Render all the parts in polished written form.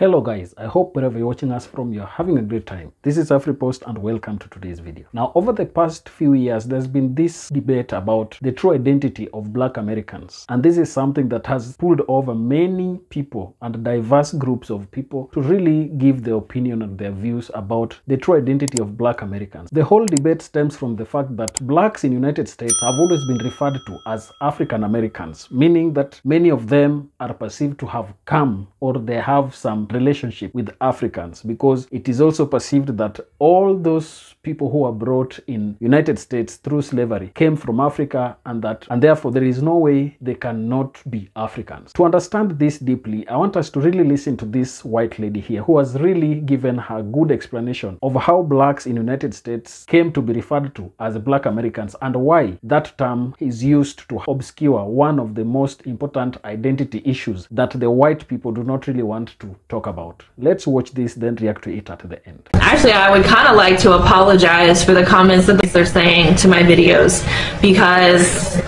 Hello guys, I hope wherever you're watching us from, you're having a great time. This is AfriPost and welcome to today's video. Now, over the past few years, there's been this debate about the true identity of Black Americans. And this is something that has pulled over many people and diverse groups of people to really give their opinion and their views about the true identity of Black Americans. The whole debate stems from the fact that Blacks in the United States have always been referred to as African Americans, meaning that many of them are perceived to have come or they have some relationship with Africans, because it is also perceived that all those people who were brought in United States through slavery came from Africa, and therefore there is no way they cannot be Africans. To understand this deeply, I want us to really listen to this white lady here who has really given her good explanation of how blacks in United States came to be referred to as Black Americans and why that term is used to obscure one of the most important identity issues that the white people do not really want to talk about. Let's watch this, then react to it at the end. Actually, I would kind of like to apologize for the comments that they're saying to my videos, because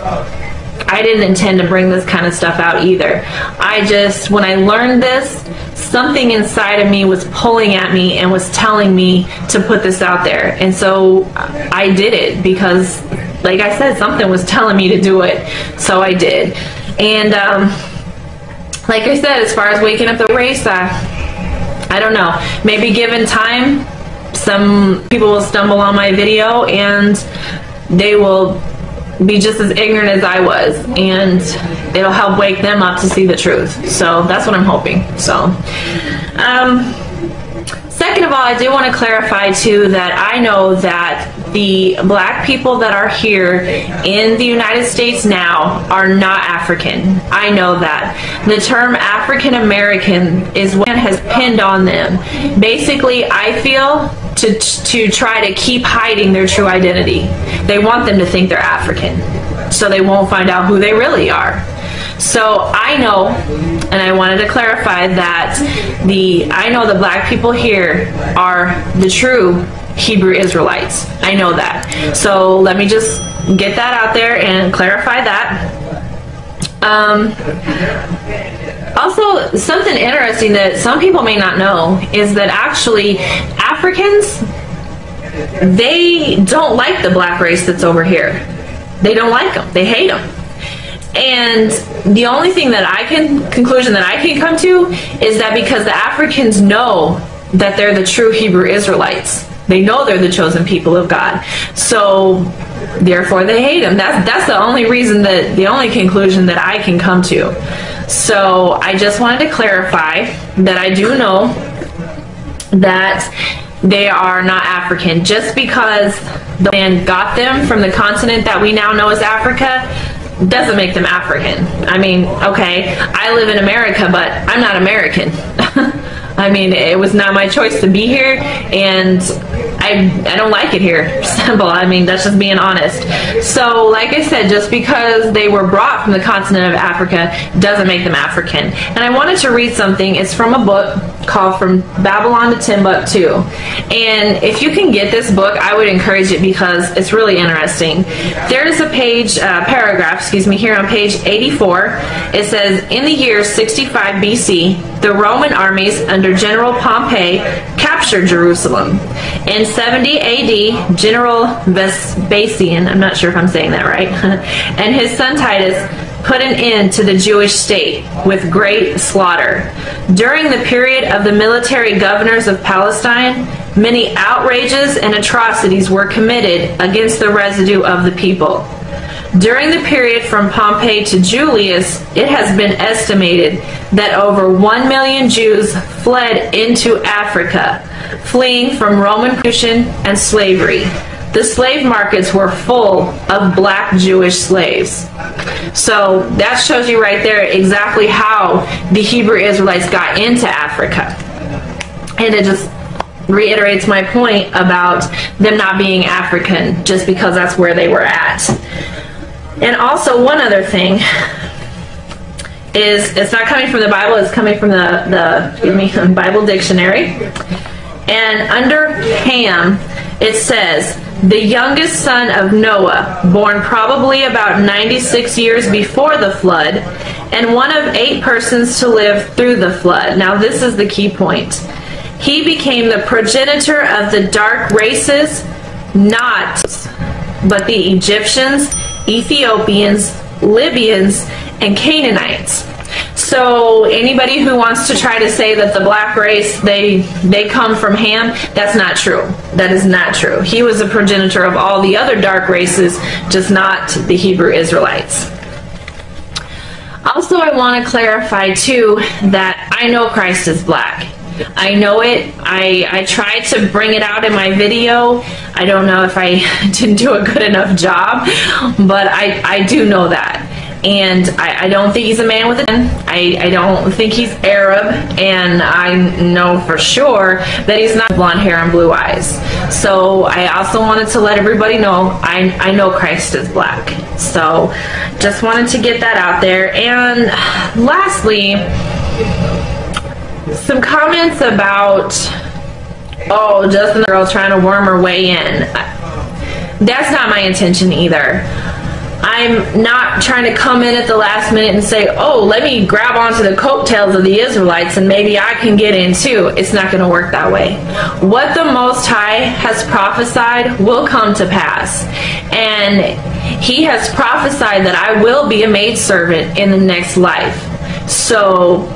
I didn't intend to bring this kind of stuff out either. When I learned this, something inside of me was pulling at me and was telling me to put this out there. And so I did it because, like I said, something was telling me to do it. So I did. And like I said, as far as waking up the race, I don't know. Maybe given time, some people will stumble on my video and they will be just as ignorant as I was, and it'll help wake them up to see the truth. So that's what I'm hoping. So second of all, I do want to clarify too that I know that the black people that are here in the United States now are not African. I know that. The term African American is what has pinned on them. Basically, I feel to try to keep hiding their true identity. They want them to think they're African, so they won't find out who they really are. So I know, and I wanted to clarify that I know the black people here are the true Hebrew Israelites. I know that. So let me just get that out there and clarify that. Also, something interesting that some people may not know is that actually Africans, they don't like the black race that's over here. They don't like them. They hate them. And the only conclusion that I can come to is that because the Africans know that they're the true Hebrew Israelites. They know they're the chosen people of God. So therefore they hate them. That's the only the only conclusion that I can come to. So I just wanted to clarify that I do know that they are not African. Just because the man got them from the continent that we now know as Africa doesn't make them African. I mean, okay, I live in America, but I'm not American. I mean, it was not my choice to be here, and I don't like it here. Simple. I mean, that's just being honest. So, like I said, just because they were brought from the continent of Africa doesn't make them African. And I wanted to read something. It's from a book called From Babylon to Timbuktu. And if you can get this book, I would encourage it because it's really interesting. There is a paragraph, here on page 84. It says, in the year 65 BC, the Roman armies under General Pompey captured Jerusalem. In 70 AD, General Vespasian, I'm not sure if I'm saying that right, and his son Titus put an end to the Jewish state with great slaughter. During the period of the military governors of Palestine, many outrages and atrocities were committed against the residue of the people. During the period from Pompey to Julius, it has been estimated that over 1 million Jews fled into Africa, fleeing from Roman persecution and slavery. The slave markets were full of black Jewish slaves. So that shows you right there exactly how the Hebrew Israelites got into Africa. And it just reiterates my point about them not being African just because that's where they were at. And also, one other thing is, it's not coming from the Bible, it's coming from the Bible dictionary. And under Ham, it says, the youngest son of Noah, born probably about 96 years before the flood, and one of 8 persons to live through the flood. Now this is the key point. He became the progenitor of the dark races, not but the Egyptians, Ethiopians, Libyans, and Canaanites. So anybody who wants to try to say that the black race, they come from Ham, that's not true. That is not true. He was a progenitor of all the other dark races, just not the Hebrew Israelites. Also, I want to clarify too that I know Christ is black. I know it. I tried to bring it out in my video. I don't know if I didn't do a good enough job, but I do know that. And I don't think he's a man with a gun. I don't think he's Arab, and I know for sure that he's not blonde hair and blue eyes. So I also wanted to let everybody know I know Christ is black. So just wanted to get that out there. And lastly, some comments about, oh, Justin the girl trying to worm her way in. That's not my intention either. I'm not trying to come in at the last minute and say, oh, let me grab onto the coattails of the Israelites and maybe I can get in too. It's not going to work that way. What the Most High has prophesied will come to pass. And he has prophesied that I will be a maidservant in the next life. So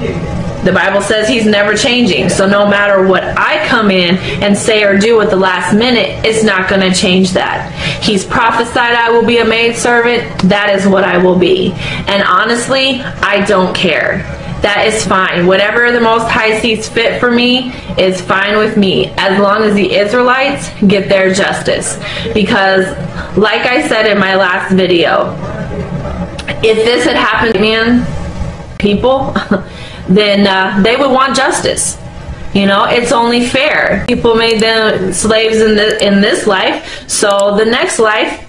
the Bible says he's never changing. So no matter what I come in and say or do at the last minute, it's not going to change that. He's prophesied I will be a maidservant. That is what I will be. And honestly, I don't care. That is fine. Whatever the Most High sees fit for me is fine with me, as long as the Israelites get their justice. Because like I said in my last video, if this had happened to people, then they would want justice. You know, it's only fair. People made them slaves in this life, so the next life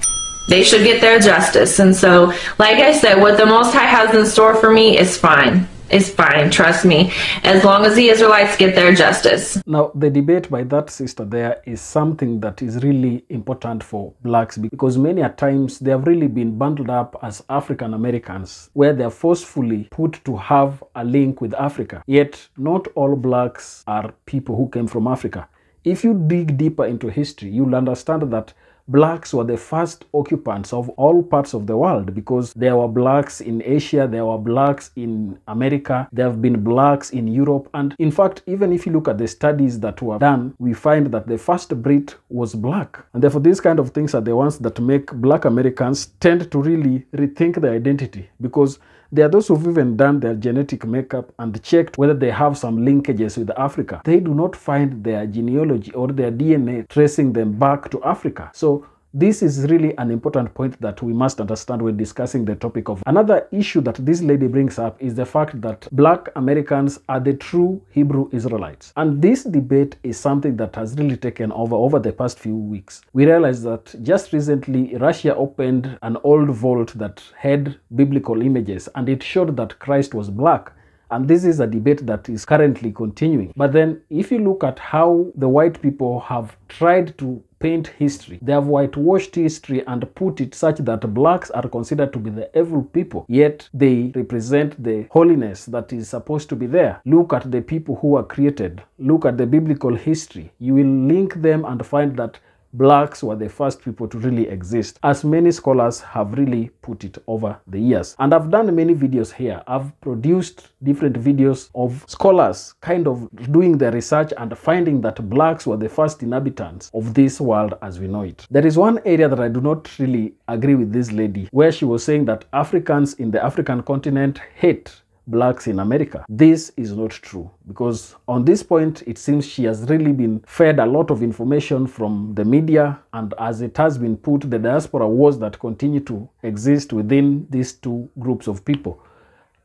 they should get their justice. And so, like I said, what the Most High has in store for me is fine. It's fine, trust me, as long as the Israelites get their justice. Now, the debate by that sister there is something that is really important for blacks, because many a times they have really been bundled up as African Americans, where they are forcefully put to have a link with Africa. Yet, not all blacks are people who came from Africa. If you dig deeper into history, you'll understand that blacks were the first occupants of all parts of the world, because there were blacks in Asia, there were blacks in America, there have been blacks in Europe. And in fact, even if you look at the studies that were done, we find that the first Brit was black. And therefore, these kind of things are the ones that make black Americans tend to really rethink their identity, because there are those who've even done their genetic makeup and checked whether they have some linkages with Africa. They do not find their genealogy or their DNA tracing them back to Africa. So this is really an important point that we must understand when discussing the topic of. Another issue that this lady brings up is the fact that black Americans are the true Hebrew Israelites. And this debate is something that has really taken over the past few weeks. We realized that just recently Russia opened an old vault that had biblical images, and it showed that Christ was black. And this is a debate that is currently continuing. But then if you look at how the white people have tried to paint history, they have whitewashed history and put it such that blacks are considered to be the evil people, yet they represent the holiness that is supposed to be there. Look at the people who were created. Look at the biblical history. You will link them and find that blacks were the first people to really exist, as many scholars have really put it over the years. And I've done many videos here. I've produced different videos of scholars kind of doing their research and finding that blacks were the first inhabitants of this world as we know it. There is one area that I do not really agree with this lady, where she was saying that Africans in the African continent hate blacks in America. This is not true, because on this point it seems she has really been fed a lot of information from the media, and as it has been put, the diaspora wars that continue to exist within these two groups of people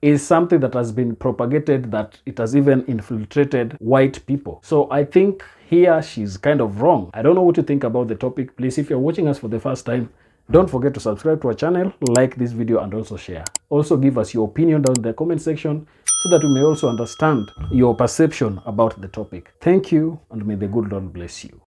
is something that has been propagated, that it has even infiltrated white people. So I think here she's kind of wrong. I don't know what you think about the topic. Please, if you're watching us for the first time, don't forget to subscribe to our channel, like this video, and also share. Also give us your opinion down in the comment section so that we may also understand your perception about the topic. Thank you, and may the good Lord bless you.